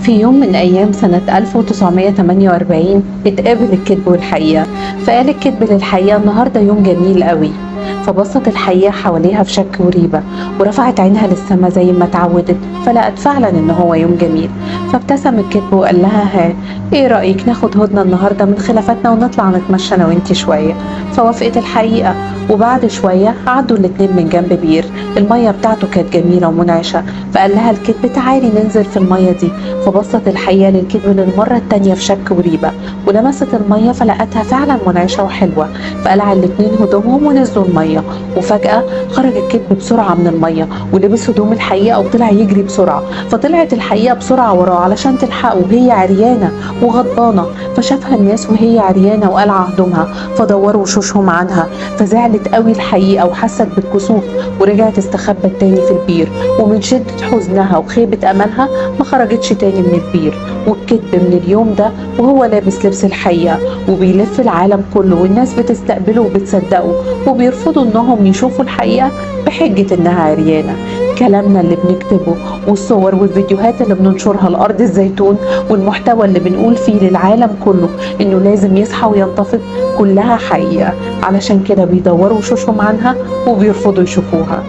في يوم من أيام سنة 1948 اتقابل الكذب والحقيقة. فقال الكذب للحقيقة: النهاردة يوم جميل قوي. فبصت الحقيقة حواليها في شك وريبة، ورفعت عينها للسما زي ما اتعودت، فلقت فعلا ان هو يوم جميل. فابتسم الكذب وقال لها: ها، ايه رأيك ناخد هدنة النهاردة من خلافتنا ونطلع نتمشى انا وانتي شوية؟ فوافقت الحقيقة. وبعد شوية عدوا الاتنين من جنب بير المية بتاعته كانت جميلة ومنعشة. فقال لها الكذب: تعالي ننزل في المية دي. فبصت الحقيقة للكذب للمرة التانية في شك وريبة، ولمست المية فلقتها فعلا منعشة وحلوة. فقلع الاتنين هدومهم ونزلوا المية. وفجأة خرج الكذب بسرعة من المية ولبس هدوم الحقيقة وطلع يجري بسرعة. فطلعت الحقيقة بسرعة وراه علشان تلحقه وهي عريانة وغضبانة. فشافها الناس وهي عريانة وقلع هدومها، فدوروا وشوشهم عنها. فزعلت قوي الحقيقة وحست بالكسوف، ورجعت استخبت تاني في البير. ومن شدة حزنها وخيبة أملها ما خرجتش تاني من البير. والكذب من اليوم ده وهو لابس لبس الحقيقة وبيلف العالم كله، والناس بتستقبله وبتصدقه، وبيرفضوا انهم يشوفوا الحقيقة بحجة انها عريانة. كلامنا اللي بنكتبه والصور والفيديوهات اللي بننشرها لأرض الزيتون والمحتوى اللي بنقول فيه للعالم كله انه لازم يصحى وينتفض كلها حقيقة، علشان كده بيدوروا وشوشهم عنها وبيرفضوا يشوفوها.